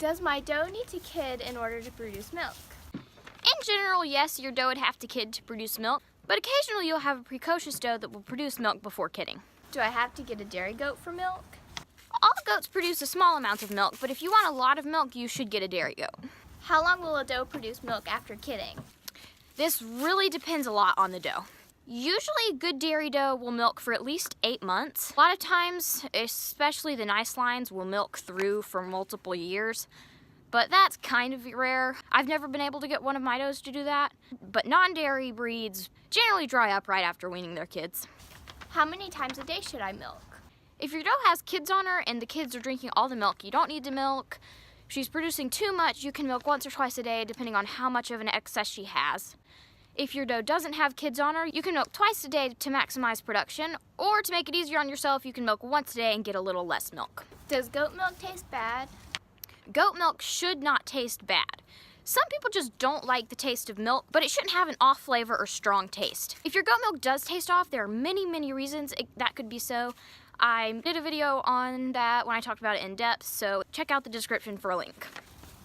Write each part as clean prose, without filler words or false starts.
Does my dough need to kid in order to produce milk? In general, yes, your dough would have to kid to produce milk, but occasionally you'll have a precocious dough that will produce milk before kidding. Do I have to get a dairy goat for milk? All goats produce a small amount of milk, but if you want a lot of milk, you should get a dairy goat. How long will a dough produce milk after kidding? This really depends a lot on the dough. Usually good dairy dough will milk for at least 8 months. A lot of times, especially the nice lines, will milk through for multiple years, but that's kind of rare. I've never been able to get one of my doughs to do that, but non-dairy breeds generally dry up right after weaning their kids. How many times a day should I milk? If your dough has kids on her and the kids are drinking all the milk, you don't need to milk. If she's producing too much, you can milk once or twice a day depending on how much of an excess she has. If your dough doesn't have kids on her, you can milk twice a day to maximize production, or to make it easier on yourself, you can milk once a day and get a little less milk. Does goat milk taste bad? Goat milk should not taste bad. Some people just don't like the taste of milk, but it shouldn't have an off flavor or strong taste. If your goat milk does taste off, there are many reasons that could be so. I did a video on that when I talked about it in depth, so check out the description for a link.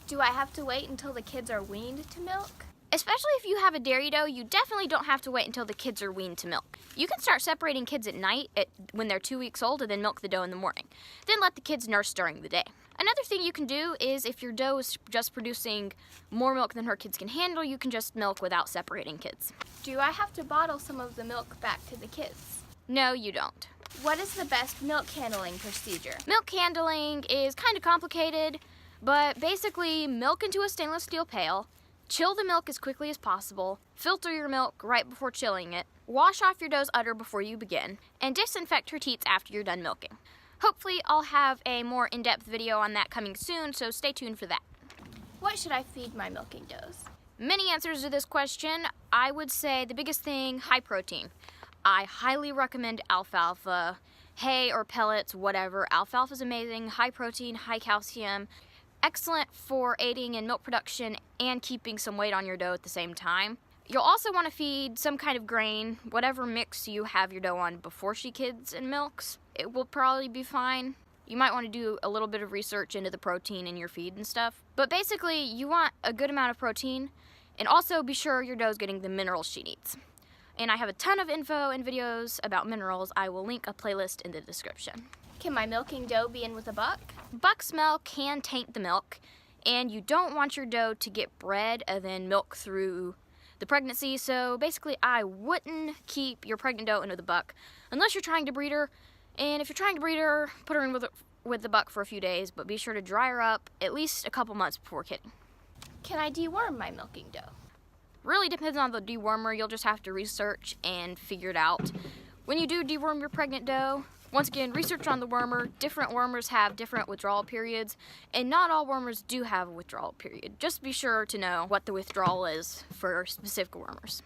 Do I have to wait until the kids are weaned to milk? Especially if you have a dairy dough, you definitely don't have to wait until the kids are weaned to milk. You can start separating kids at night when they're 2 weeks old and then milk the dough in the morning. Then let the kids nurse during the day. Another thing you can do is if your dough is just producing more milk than her kids can handle, you can just milk without separating kids. Do I have to bottle some of the milk back to the kids? No, you don't. What is the best milk handling procedure? Milk handling is kind of complicated, but basically milk into a stainless steel pail, chill the milk as quickly as possible, filter your milk right before chilling it, wash off your dough's udder before you begin, and disinfect her teats after you're done milking. Hopefully I'll have a more in-depth video on that coming soon, so stay tuned for that. What should I feed my milking doughs? Many answers to this question. I would say the biggest thing, high protein. I highly recommend alfalfa, hay or pellets, whatever. Alfalfa is amazing, high protein, high calcium, excellent for aiding in milk production and keeping some weight on your dough at the same time. You'll also want to feed some kind of grain, whatever mix you have your dough on before she kids and milks. It will probably be fine. You might want to do a little bit of research into the protein in your feed and stuff. But basically, you want a good amount of protein, and also be sure your dough's getting the minerals she needs. And I have a ton of info and videos about minerals. I will link a playlist in the description. Can my milking dough be in with a buck? Buck smell can taint the milk, and you don't want your dough to get bred and then milk through the pregnancy, so basically I wouldn't keep your pregnant dough in with a buck unless you're trying to breed her. And if you're trying to breed her, put her in with the buck for a few days, but be sure to dry her up at least a couple months before kidding. Can I deworm my milking dough? Really depends on the dewormer. You'll just have to research and figure it out. When you do deworm your pregnant dough, once again, research on the wormer. Different wormers have different withdrawal periods, and not all wormers do have a withdrawal period. Just be sure to know what the withdrawal is for specific wormers.